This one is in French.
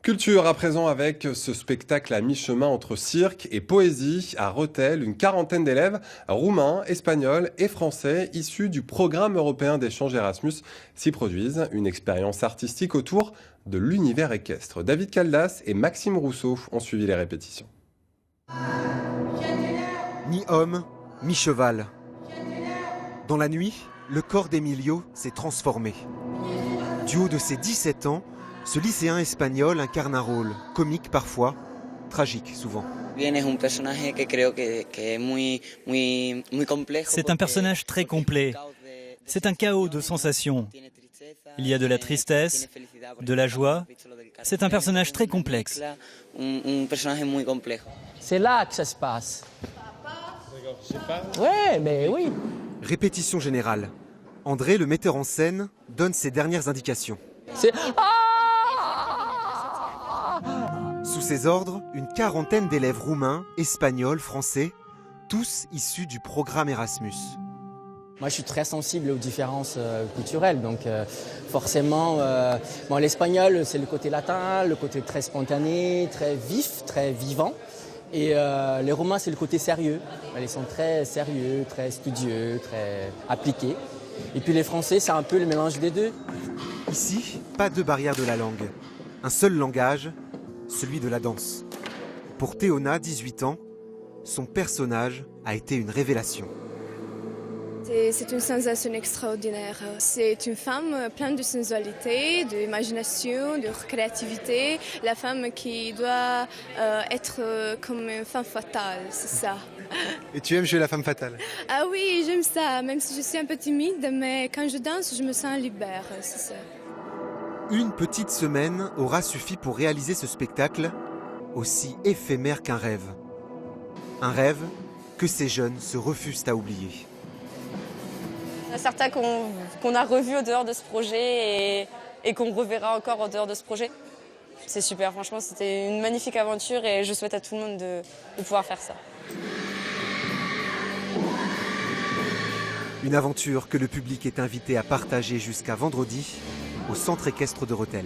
Culture à présent avec ce spectacle à mi-chemin entre cirque et poésie à Rethel. Une quarantaine d'élèves roumains, espagnols et français issus du programme européen d'échange Erasmus s'y produisent. Une expérience artistique autour de l'univers équestre. David Caldas et Maxime Rousseau ont suivi les répétitions. Mi-homme, mi-cheval. Dans la nuit, le corps d'Emilio s'est transformé. Du haut de ses 17 ans, ce lycéen espagnol incarne un rôle, comique parfois, tragique souvent. C'est un personnage très complet. C'est un chaos de sensations. Il y a de la tristesse, de la joie. C'est un personnage très complexe. C'est là que ça se passe. Ouais, mais oui. Répétition générale. André, le metteur en scène, donne ses dernières indications. C'est... Sous ses ordres, une quarantaine d'élèves roumains, espagnols, français, tous issus du programme Erasmus. Moi, je suis très sensible aux différences culturelles, donc forcément, l'espagnol, c'est le côté latin, le côté très spontané, très vif, très vivant. Et les Roumains, c'est le côté sérieux. Ils sont très sérieux, très studieux, très appliqués. Et puis les Français, c'est un peu le mélange des deux. Ici, pas de barrière de la langue. Un seul langage, celui de la danse. Pour Théona, 18 ans, son personnage a été une révélation. C'est une sensation extraordinaire. C'est une femme pleine de sensualité, d'imagination, de créativité. La femme qui doit être comme une femme fatale, c'est ça. Et tu aimes jouer la femme fatale? Ah oui, j'aime ça, même si je suis un peu timide, mais quand je danse, je me sens libre, c'est ça. Une petite semaine aura suffi pour réaliser ce spectacle, aussi éphémère qu'un rêve. Un rêve que ces jeunes se refusent à oublier. Il y en a certains qu'on a revus au dehors de ce projet et qu'on reverra encore au dehors de ce projet. C'est super, franchement, c'était une magnifique aventure et je souhaite à tout le monde de pouvoir faire ça. Une aventure que le public est invité à partager jusqu'à vendredi au Centre équestre de Rethel.